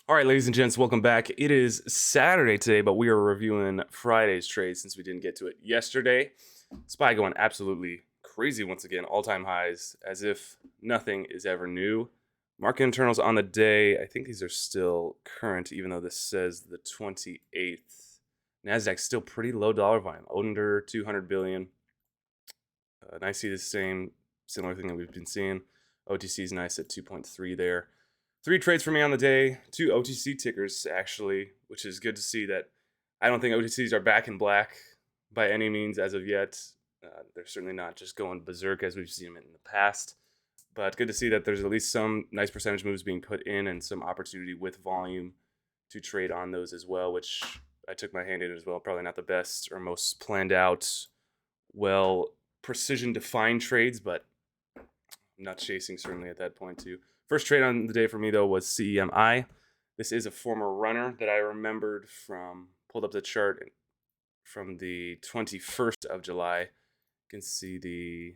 All right, ladies and gents, welcome back. It is Saturday today, but we are reviewing Friday's trade since we didn't get to it yesterday. SPY going absolutely crazy once again, all-time highs, as if nothing is ever new. Market internals on the day, I think these are still current, even though this says the 28th. NASDAQ still pretty low dollar volume, under 200 billion. And I see the similar thing that we've been seeing. OTC is nice at 2.3 there. 3 trades for me on the day, 2 OTC tickers actually, which is good to see that I don't think OTCs are back in black by any means as of yet. They're certainly not just going berserk as we've seen them in the past, but good to see that there's at least some nice percentage moves being put in and some opportunity with volume to trade on those as well, which I took my hand in as well. Probably not the best or most planned out, well, precision defined trades, but I'm not chasing certainly at that point too. First trade on the day for me though was CEMI. This is a former runner that I remembered from, pulled up the chart from the 21st of July. You can see this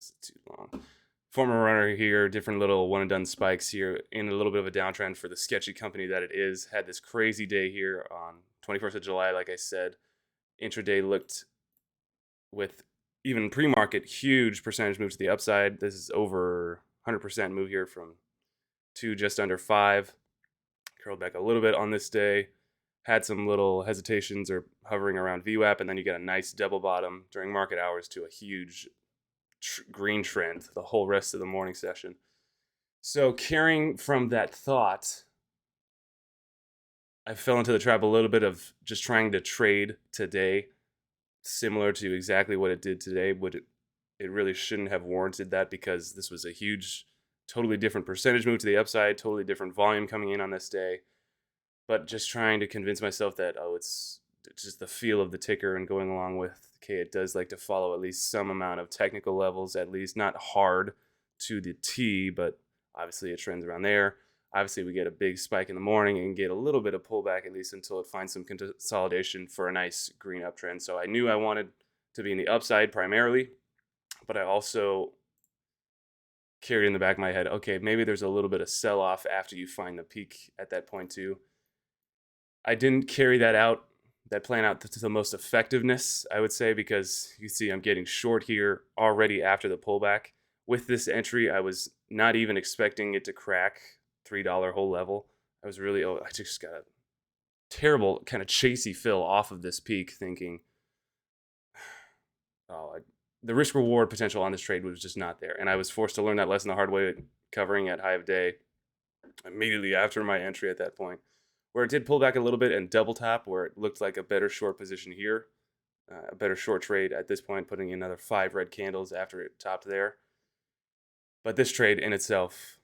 is too long. Former runner here, different little one and done spikes here in a little bit of a downtrend for the sketchy company that it is. Had this crazy day here on 21st of July, like I said. Intraday looked with even pre-market huge percentage move to the upside. This is over 100% move here from 2 just under 5. Curled back a little bit on this day. Had some little hesitations or hovering around VWAP, and then you get a nice double bottom during market hours to a huge green trend the whole rest of the morning session. So carrying from that thought, I fell into the trap a little bit of just trying to trade today similar to exactly what it did today. It really shouldn't have warranted that, because this was a huge, totally different percentage move to the upside, totally different volume coming in on this day. But just trying to convince myself that, it's just the feel of the ticker and going along with, okay, it does like to follow at least some amount of technical levels, at least not hard to the T, but obviously it trends around there. Obviously, we get a big spike in the morning and get a little bit of pullback, at least until it finds some consolidation for a nice green uptrend. So I knew I wanted to be in the upside primarily, but I also carried in the back of my head, okay, maybe there's a little bit of sell-off after you find the peak at that point too. I didn't carry that plan out to the most effectiveness, I would say, because you see I'm getting short here already after the pullback. With this entry, I was not even expecting it to crack $3 whole level. I just got a terrible kind of chasey fill off of this peak, thinking, the risk reward potential on this trade was just not there. And I was forced to learn that lesson the hard way, covering at high of day immediately after my entry at that point, where it did pull back a little bit and double top, where it looked like a better short position here, a better short trade at this point, putting in another 5 red candles after it topped there. But this trade in itself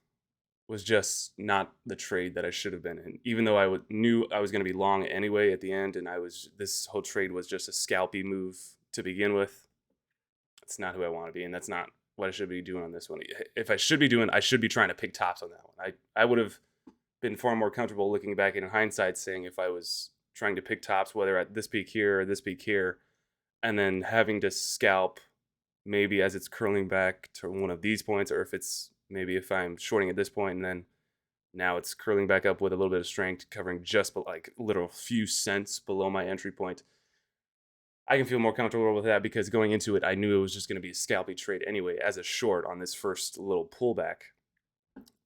was just not the trade that I should have been in. Even though knew I was going to be long anyway at the end, and this whole trade was just a scalpy move to begin with. It's not who I want to be, and that's not what I should be doing on this one. If I should be doing, I should be trying to pick tops on that one. I would have been far more comfortable looking back in hindsight, saying if I was trying to pick tops, whether at this peak here or this peak here, and then having to scalp maybe as it's curling back to one of these points, or if I'm shorting at this point and then now it's curling back up with a little bit of strength, covering just like literal few cents below my entry point. I can feel more comfortable with that, because going into it, I knew it was just going to be a scalpy trade anyway as a short on this first little pullback.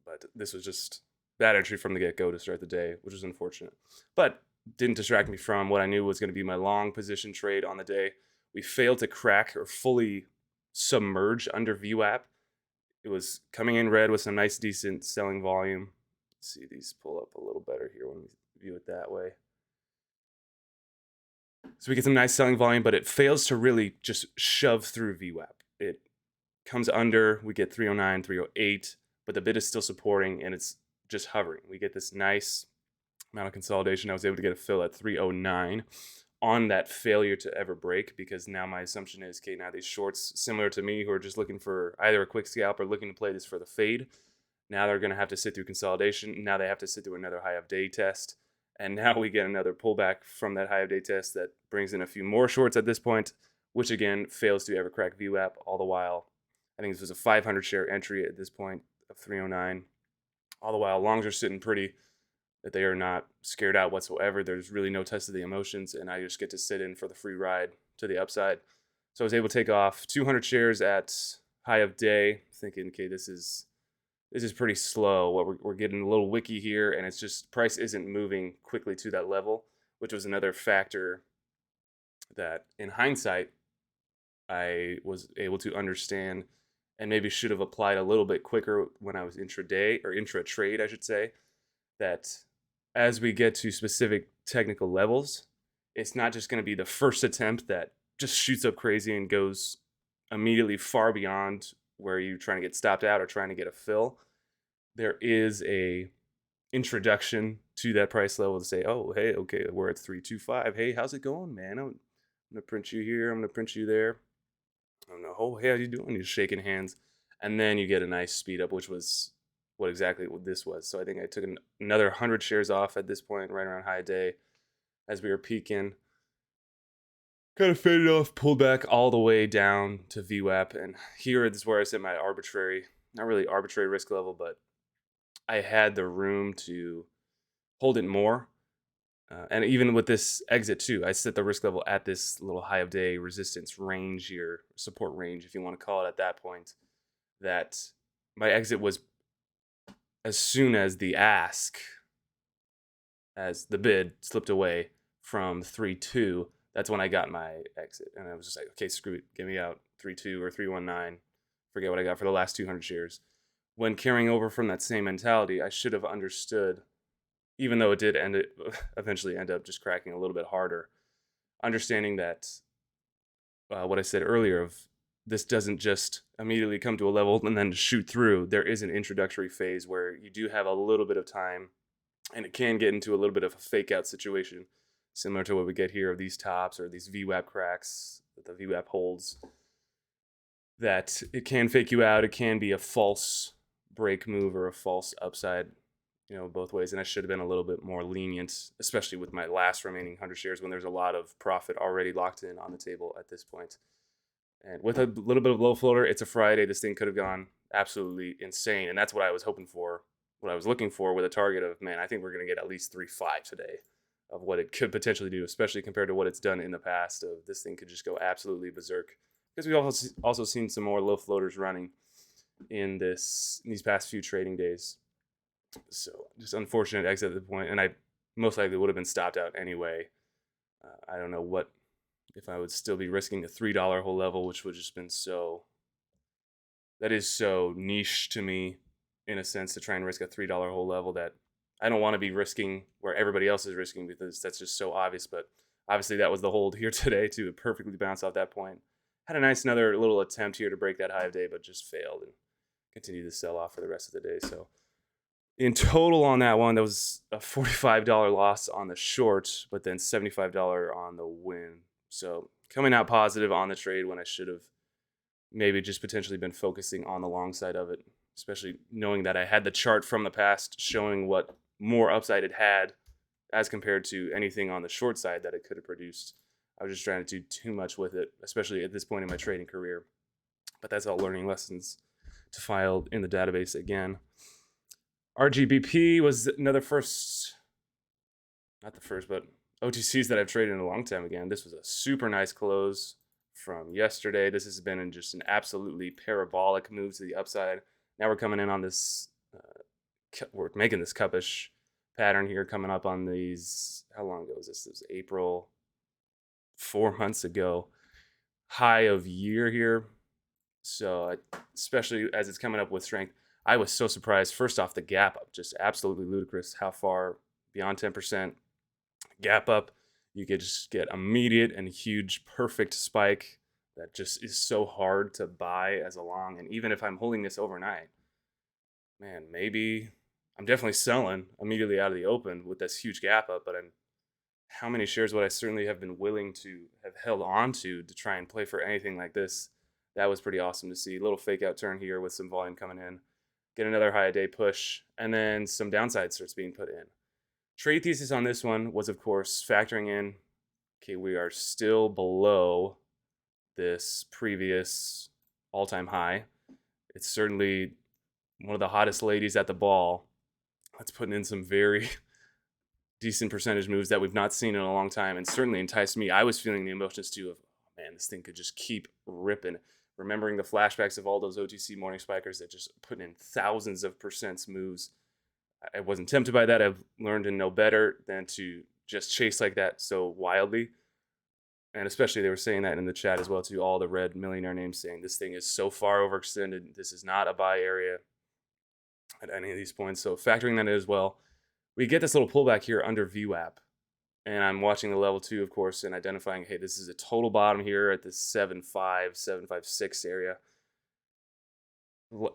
But this was just bad entry from the get-go to start the day, which was unfortunate. But didn't distract me from what I knew was going to be my long position trade on the day. We failed to crack or fully submerge under VWAP. It was coming in red with some nice, decent selling volume. Let's see these pull up a little better here when we view it that way. So we get some nice selling volume, but it fails to really just shove through VWAP. It comes under, we get 309, 308, but the bid is still supporting and it's just hovering. We get this nice amount of consolidation. I was able to get a fill at 309 on that failure to ever break, because now my assumption is, okay, now these shorts, similar to me, who are just looking for either a quick scalp or looking to play this for the fade, now they're going to have to sit through consolidation. Now they have to sit through another high of day test. And now we get another pullback from that high of day test that brings in a few more shorts at this point, which again fails to ever crack VWAP. All the while, I think this was a 500 share entry at this point of 309. All the while, longs are sitting pretty. that they are not scared out whatsoever. There's really no test of the emotions, and I just get to sit in for the free ride to the upside. So I was able to take off 200 shares at high of day, thinking, okay, this is pretty slow. What we're getting a little wicky here, and it's just price isn't moving quickly to that level, which was another factor that, in hindsight, I was able to understand and maybe should have applied a little bit quicker when I was intraday or intra trade, I should say. That as we get to specific technical levels, it's not just going to be the first attempt that just shoots up crazy and goes immediately far beyond where you're trying to get stopped out or trying to get a fill. There is a introduction to that price level to say, oh, hey, okay, we're at 325. Hey, how's it going, man? I'm gonna print you here. I'm gonna print you there. I don't know. Oh, hey, how you doing? You're shaking hands, and then you get a nice speed up, which was what exactly what this was. So I think I took another 100 shares off at this point, right around high day, as we were peaking. Kind of faded off, pulled back all the way down to VWAP, and here is where I set my arbitrary, not really arbitrary risk level, but I had the room to hold it more. And even with this exit too, I set the risk level at this little high of day resistance range here, support range, if you want to call it at that point, that my exit was as soon as the bid slipped away from 3.2, that's when I got my exit. And I was just like, okay, screw it. Get me out 3.2 or 3.19. Forget what I got for the last 200 shares. When carrying over from that same mentality, I should have understood, even though it did eventually end up just cracking a little bit harder, understanding that what I said earlier of this doesn't just immediately come to a level and then shoot through. There is an introductory phase where you do have a little bit of time, and it can get into a little bit of a fake out situation, similar to what we get here of these tops or these VWAP cracks that the VWAP holds, that it can fake you out. It can be a false break move or a false upside, both ways. And I should have been a little bit more lenient, especially with my last remaining 100 shares when there's a lot of profit already locked in on the table at this point. And with a little bit of low floater, it's a Friday. This thing could have gone absolutely insane. And that's what I was hoping for, what I was looking for, with a target of, man, I think we're going to get at least 3.5 today of what it could potentially do, especially compared to what it's done in the past. Of this thing could just go absolutely berserk. Because we've also seen some more low floaters running in these past few trading days. So just unfortunate exit at the point, and I most likely would have been stopped out anyway. I don't know if I would still be risking a $3 whole level, which would just been that is so niche to me, in a sense, to try and risk a $3 whole level that I don't want to be risking where everybody else is risking, because that's just so obvious. But obviously that was the hold here today to perfectly bounce off that point. Had a nice another little attempt here to break that high of day, but just failed and continued to sell off for the rest of the day. So in total on that one, that was a $45 loss on the short, but then $75 on the win. So coming out positive on the trade when I should have maybe just potentially been focusing on the long side of it, especially knowing that I had the chart from the past showing what more upside it had as compared to anything on the short side that it could have produced. I was just trying to do too much with it, especially at this point in my trading career. But that's all learning lessons to file in the database again. RGBP was another not the first, but OTCs that I've traded in a long time again. This was a super nice close from yesterday. This has been just an absolutely parabolic move to the upside. Now we're coming in on this, we're making this cupish pattern here, coming up on these, how long ago was this? This was April, 4 months ago. High of year here. So especially as it's coming up with strength, I was so surprised. First off, the gap up, just absolutely ludicrous how far beyond 10% gap up. You could just get immediate and huge perfect spike that just is so hard to buy as a long. And even if I'm holding this overnight, man, maybe I'm definitely selling immediately out of the open with this huge gap up. But how many shares would I certainly have been willing to have held on to try and play for anything like this? That was pretty awesome to see. A little fake out turn here with some volume coming in. Get another high day push, and then some downside starts being put in. Trade thesis on this one was, of course, factoring in, okay, we are still below this previous all-time high. It's certainly one of the hottest ladies at the ball. That's putting in some very decent percentage moves that we've not seen in a long time, and certainly enticed me. I was feeling the emotions too of, oh, man, this thing could just keep ripping. Remembering the flashbacks of all those OTC morning spikers that just put in thousands of percents moves. I wasn't tempted by that. I've learned to know better than to just chase like that so wildly. And especially they were saying that in the chat as well too. All the red millionaire names saying this thing is so far overextended. This is not a buy area at any of these points. So factoring that in as well, we get this little pullback here under VWAP. And I'm watching the level 2, of course, and identifying, hey, this is a total bottom here at this 7.5, 7.56 area.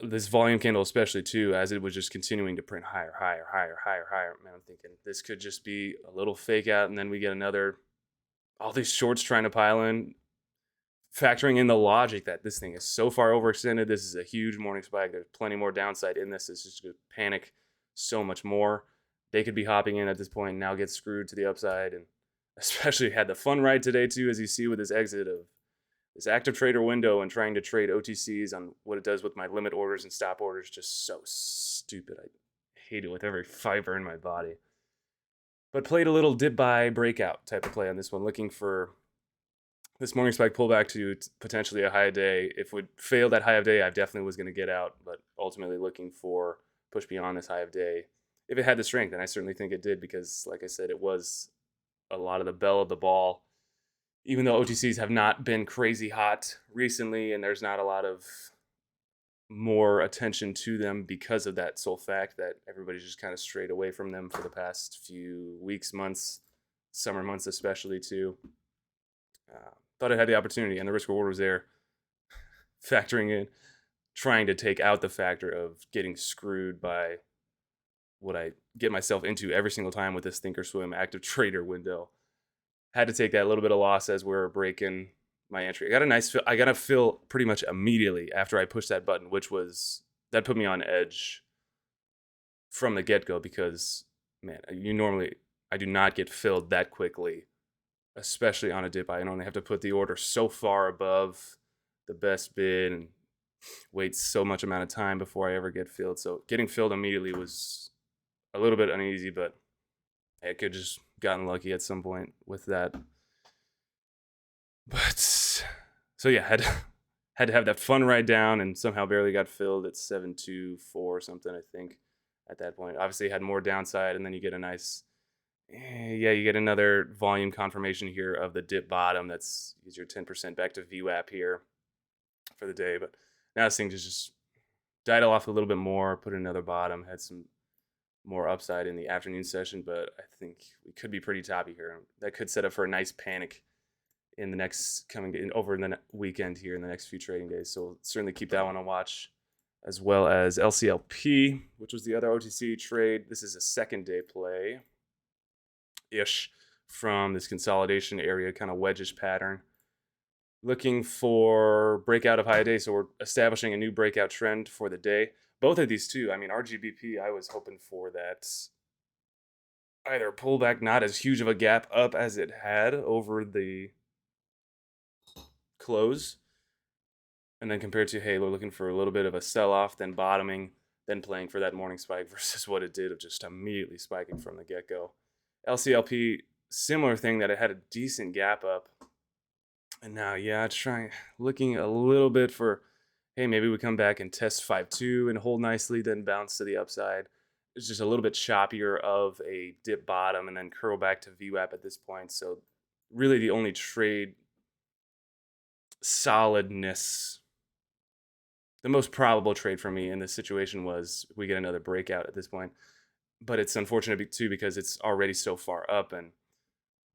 This volume candle especially too, as it was just continuing to print higher, higher, higher, higher, higher. Man, I'm thinking this could just be a little fake out, and then we get another, all these shorts trying to pile in, factoring in the logic that this thing is so far overextended. This is a huge morning spike. There's plenty more downside in this. It's just going to panic so much more. They could be hopping in at this point and now get screwed to the upside, and especially had the fun ride today too, as you see with this exit of this active trader window and trying to trade OTCs on what it does with my limit orders and stop orders. Just so stupid. I hate it with every fiber in my body. But played a little dip buy breakout type of play on this one, looking for this morning spike pullback to potentially a high of day. If it failed that high of day, I definitely was going to get out, but ultimately looking for push beyond this high of day. If it had the strength, and I certainly think it did, because like I said, it was a lot of the bell of the ball. Even though OTCs have not been crazy hot recently, and there's not a lot of more attention to them because of that sole fact that everybody's just kind of strayed away from them for the past few weeks, months, summer months especially too. Thought it had the opportunity, and the risk reward was there, factoring in trying to take out the factor of getting screwed by what I get myself into every single time with this thinkorswim active trader window. Had to take that little bit of loss as we're breaking my entry. I got a nice fill. I got a fill pretty much immediately after I pushed that button, that put me on edge from the get-go, because, man, I do not get filled that quickly, especially on a dip. I only have to put the order so far above the best bid and wait so much amount of time before I ever get filled. So getting filled immediately was a little bit uneasy, but I could just gotten lucky at some point with that. But so yeah, had to have that fun ride down, and somehow barely got filled at 7.24 or something, I think, at that point. Obviously had more downside, and then you get a nice, you get another volume confirmation here of the dip bottom. That's your 10% back to VWAP here for the day. But now this thing just died off a little bit more, put another bottom, had some more upside in the afternoon session, but I think we could be pretty toppy here. That could set up for a nice panic in the next over the weekend here in the next few trading days. So we'll certainly keep that one on watch, as well as LCLP, which was the other OTC trade. This is a second day play ish from this consolidation area, kind of wedgish pattern. Looking for breakout of high day, so we're establishing a new breakout trend for the day. Both of these two, I mean, RGBP, I was hoping for that either pullback, not as huge of a gap up as it had over the close, and then compared to, hey, we're looking for a little bit of a sell-off, then bottoming, then playing for that morning spike, versus what it did of just immediately spiking from the get-go. LCLP, similar thing, that it had a decent gap up, and now, yeah, looking a little bit for, hey, maybe we come back and test 5.2 and hold nicely, then bounce to the upside. It's just a little bit choppier of a dip bottom and then curl back to VWAP at this point. So really the only trade solidness, the most probable trade for me in this situation was we get another breakout at this point. But it's unfortunate too, because it's already so far up, and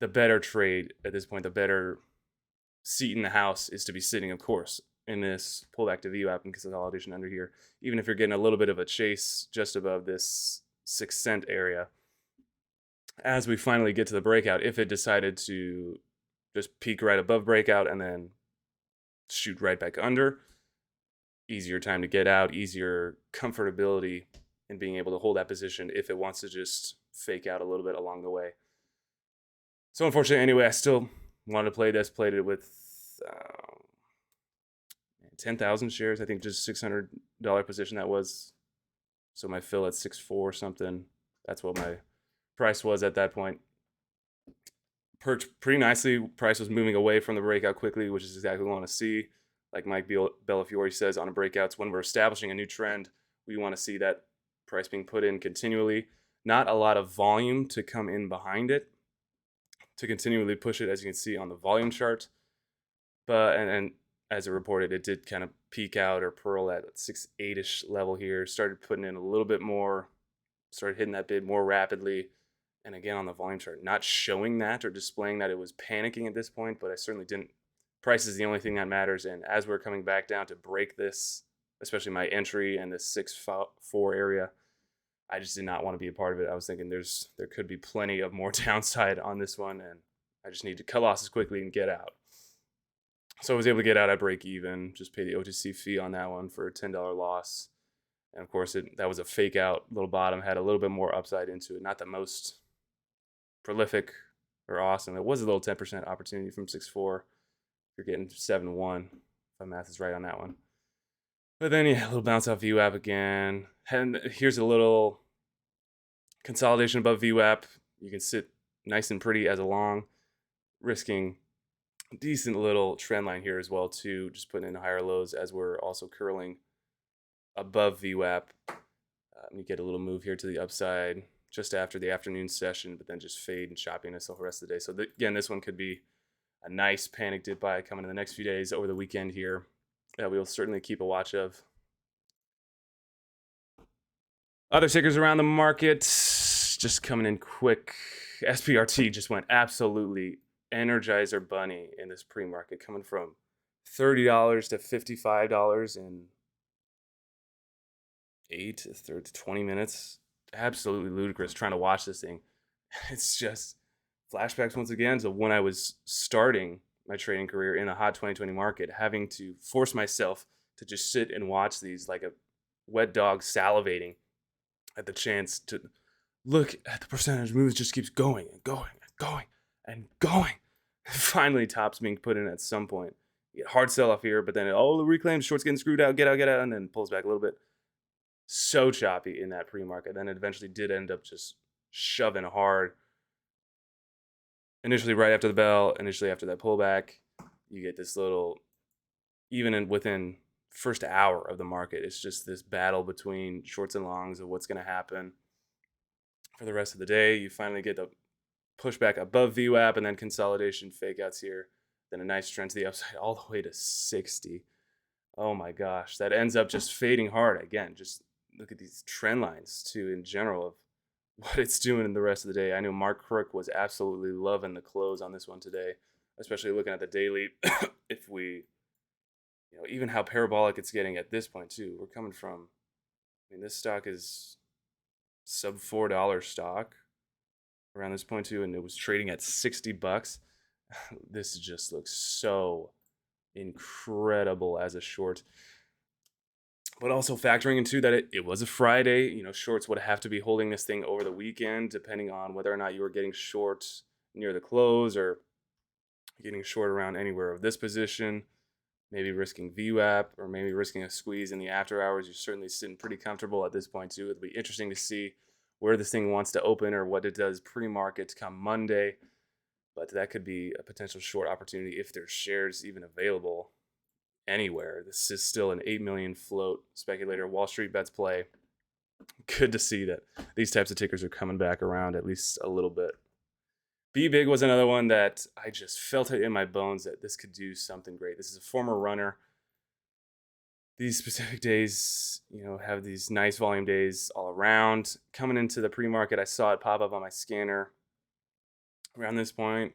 the better trade at this point, the better seat in the house is to be sitting, of course, in this pullback to VWAP and consolidation under here, even if you're getting a little bit of a chase just above this 6 cent area. As we finally get to the breakout, if it decided to just peak right above breakout and then shoot right back under, easier time to get out, easier comfortability in being able to hold that position if it wants to just fake out a little bit along the way. So unfortunately, anyway, I still wanted to play this, played it with 10,000 shares, I think just $600 position that was. So my fill at 6.4 or something, that's what my price was at that point. Perched pretty nicely. Price was moving away from the breakout quickly, which is exactly what we want to see. Like Mike Bellafiore says on a breakouts, when we're establishing a new trend, we want to see that price being put in continually. Not a lot of volume to come in behind it to continually push it, as you can see on the volume chart. But and as it reported, it did kind of peak out or pearl at 6.8-ish level here. Started putting in a little bit more, started hitting that bid more rapidly. And again, on the volume chart, not showing that or displaying that it was panicking at this point, but I certainly didn't. Price is the only thing that matters. And as we're coming back down to break this, especially my entry and the 6.4 area, I just did not want to be a part of it. I was thinking there could be plenty of more downside on this one, and I just need to cut losses quickly and get out. So I was able to get out at break even, just pay the OTC fee on that one for a $10 loss. And of course, that was a fake out little bottom, had a little bit more upside into it. Not the most prolific or awesome. It was a little 10% opportunity from 6.4. You're getting 7.1, if my math is right on that one. But then, yeah, a little bounce off VWAP again. And here's a little consolidation above VWAP. You can sit nice and pretty as a long, risking a decent little trend line here as well, too. Just putting in higher lows as we're also curling above VWAP. You get a little move here to the upside just after the afternoon session, but then just fade and choppiness over the rest of the day. So again, this one could be a nice panic dip buy coming in the next few days over the weekend here that we will certainly keep a watch of. Other tickers around the market just coming in quick. SPRT just went absolutely Energizer Bunny in this pre-market, coming from $30 to $55 in 8 to 20 minutes. Absolutely ludicrous trying to watch this thing. It's just flashbacks once again to when I was starting my trading career in the hot 2020 market, having to force myself to just sit and watch these like a wet dog salivating at the chance to look at the percentage moves. Just keeps going and going and going and going. Finally, tops being put in at some point. You get hard sell off here, but then the reclaims, shorts getting screwed out, get out, and then pulls back a little bit. So choppy in that pre-market. Then it eventually did end up just shoving hard. Initially right after the bell, initially after that pullback, you get this little, even within first hour of the market, it's just this battle between shorts and longs of what's going to happen for the rest of the day. You finally get the pushback above VWAP and then consolidation fake outs here. Then a nice trend to the upside all the way to 60. Oh my gosh, that ends up just fading hard again. Just look at these trend lines too in general of what it's doing in the rest of the day. I know Mark Crook was absolutely loving the close on this one today, especially looking at the daily. If we, even how parabolic it's getting at this point too. We're coming from, this stock is sub $4 stock around this point too, and it was trading at $60. This just looks so incredible as a short. But also factoring into that it was a Friday, shorts would have to be holding this thing over the weekend, depending on whether or not you were getting short near the close or getting short around anywhere of this position, maybe risking VWAP or maybe risking a squeeze in the after hours. You're certainly sitting pretty comfortable at this point too. It'll be interesting to see where this thing wants to open or what it does pre-market come Monday. But that could be a potential short opportunity if there's shares even available anywhere. This is still an 8 million float speculator Wall Street bets play. Good to see that these types of tickers are coming back around at least a little bit. BBIG was another one that I just felt it in my bones that this could do something great. This is a former runner. These specific days, have these nice volume days all around. Coming into the pre-market, I saw it pop up on my scanner around this point.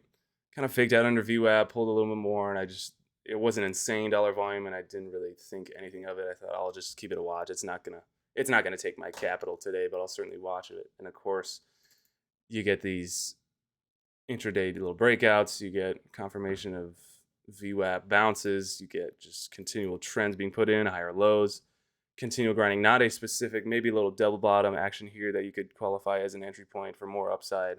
Kind of faked out under VWAP, pulled a little bit more, and it was an insane dollar volume, and I didn't really think anything of it. I thought I'll just keep it a watch. It's not gonna take my capital today, but I'll certainly watch it. And of course, you get these intraday little breakouts. You get confirmation of VWAP bounces. You get just continual trends being put in, higher lows, continual grinding. Not a specific, maybe a little double bottom action here that you could qualify as an entry point for more upside.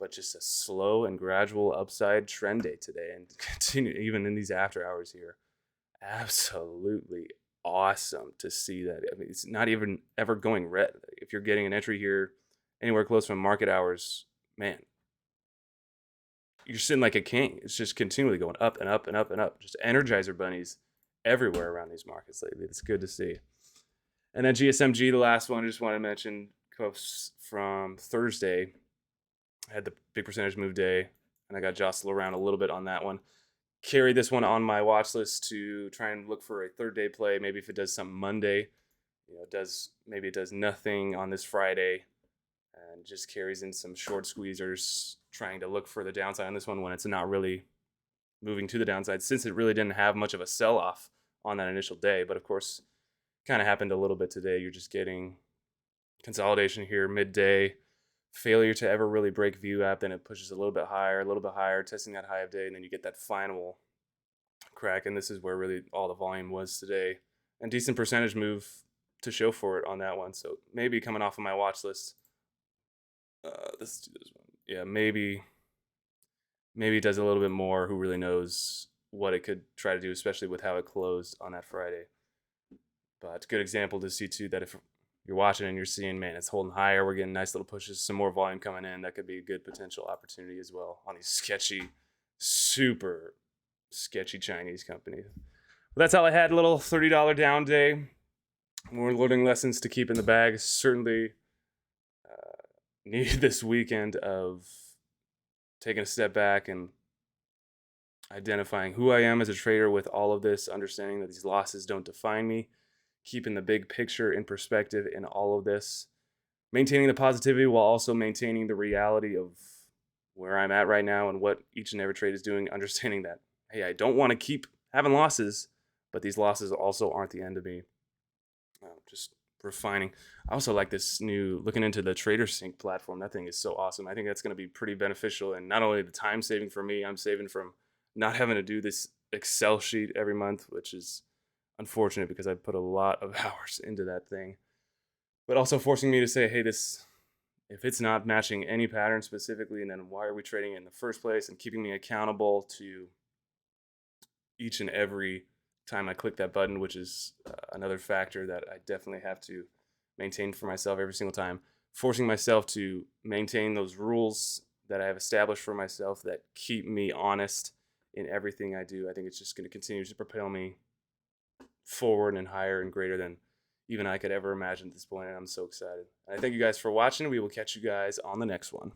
But just a slow and gradual upside trend day today and continue even in these after hours here. Absolutely awesome to see that. It's not even ever going red. If you're getting an entry here anywhere close from market hours, man, you're sitting like a king. It's just continually going up and up and up and up. Just Energizer bunnies everywhere around these markets lately. It's good to see. And then GSMG, the last one, I just want to mention, comes from Thursday. I had the big percentage move day, and I got jostled around a little bit on that one. Carry this one on my watch list to try and look for a third day play. Maybe if it does something Monday, maybe it does nothing on this Friday, and just carries in some short squeezers, trying to look for the downside on this one when it's not really moving to the downside, since it really didn't have much of a sell off on that initial day. But of course, kind of happened a little bit today. You're just getting consolidation here midday, failure to ever really break view app, then it pushes a little bit higher, testing that high of day, and then you get that final crack. And this is where really all the volume was today, and decent percentage move to show for it on that one. So maybe coming off of my watch list, let's do this one. Yeah, maybe it does a little bit more. Who really knows what it could try to do, especially with how it closed on that Friday. But good example to see too, that if you're watching and you're seeing, man, it's holding higher, we're getting nice little pushes, some more volume coming in, that could be a good potential opportunity as well on these super sketchy Chinese companies. Well, that's all I had. A little $30 down day. More learning lessons to keep in the bag. Certainly needed this weekend of taking a step back and identifying who I am as a trader with all of this, understanding that these losses don't define me, keeping the big picture in perspective in all of this, maintaining the positivity while also maintaining the reality of where I'm at right now and what each and every trade is doing, understanding that, hey, I don't want to keep having losses, but these losses also aren't the end of me. Just refining. I also like this new, looking into the Trader Sync platform. That thing is so awesome. I think that's going to be pretty beneficial, and not only the time saving for me, I'm saving from not having to do this Excel sheet every month, which is unfortunate because I put a lot of hours into that thing, but also forcing me to say, hey, this, if it's not matching any pattern specifically, and then why are we trading it in the first place, and keeping me accountable to each and every time I click that button, which is another factor that I definitely have to maintain for myself every single time. Forcing myself to maintain those rules that I have established for myself that keep me honest in everything I do. I think it's just going to continue to propel me forward and higher and greater than even I could ever imagine at this point, and I'm so excited. And I thank you guys for watching. We will catch you guys on the next one.